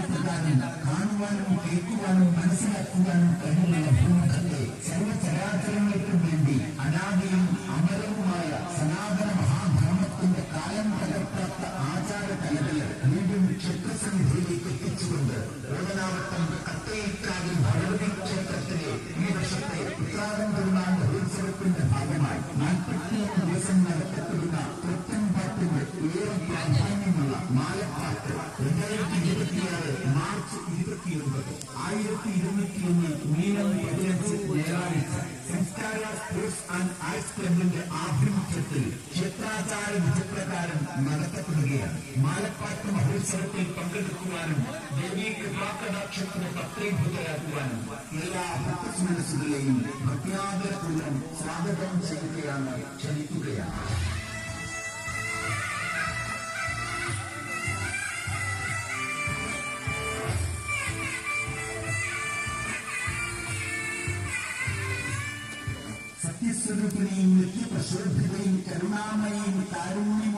ആശ്രയപ്പെടാനും കാണുവാനും കേൾക്കുവാനും മനസ്സിലാക്കുവാനും കഴിവുള്ള ഭൂമുഖത്തെ സർവചരാചരങ്ങൾക്കും വേണ്ടി അനാദിയും അമരവുമായ സനാതന മഹാധർമ്മത്തിന്റെ കാലം തകർക്കാത്ത ആചാര കലകളെ വീണ്ടും ക്ഷേത്രസന്നിധിയിലേക്ക് എത്തിച്ചുകൊണ്ട് ഓടനാവട്ടം കട്ടയിൽക്കാവിൽ ഭഗവതി ക്ഷേത്രത്തിലെ ഈ വർഷത്തെ ഉത്രാടം പെരുന്നാൾ മഹോത്സവത്തിന്റെ ഭാഗമായി 41 ദിവസം നടത്തപ്പെടുന്ന തൃത്തൻപാട്ടിന്റെ ഏറെ പ്രാധാന്യമുള്ള മാലപ്പാട്ട് 2026 മാർച്ച് 29 1201 മീനം 15 ഞായറാഴ്ച സംസ്കാര സ്പോർട്സ് ആൻഡ് ആർട്സ് ക്ലബിന്റെ ആഭിമുഖ്യത്തിൽ ക്ഷേത്രാചാര വിധിപ്രകാരം നടത്തപ്പെടുകയാണ്. മാലപ്പാട്ട് മഹോത്സവത്തിൽ പങ്കെടുക്കുവാനും ദേവീ കൃപാകടാക്ഷത്തിന് പത്രീഭൂതരാക്കുവാനും എല്ലാ ഭക്തമനസ്സുകളെയും ഭക്യാദരപൂർവ്വം സ്വാഗതം ചെയ്യുകയാണ്, ക്ഷണിക്കുകയാണ്. സത്യസ്വരൂപിണിയും നിത്യപ്രശോഭിതയും കരുണാമയും കാരുണ്യം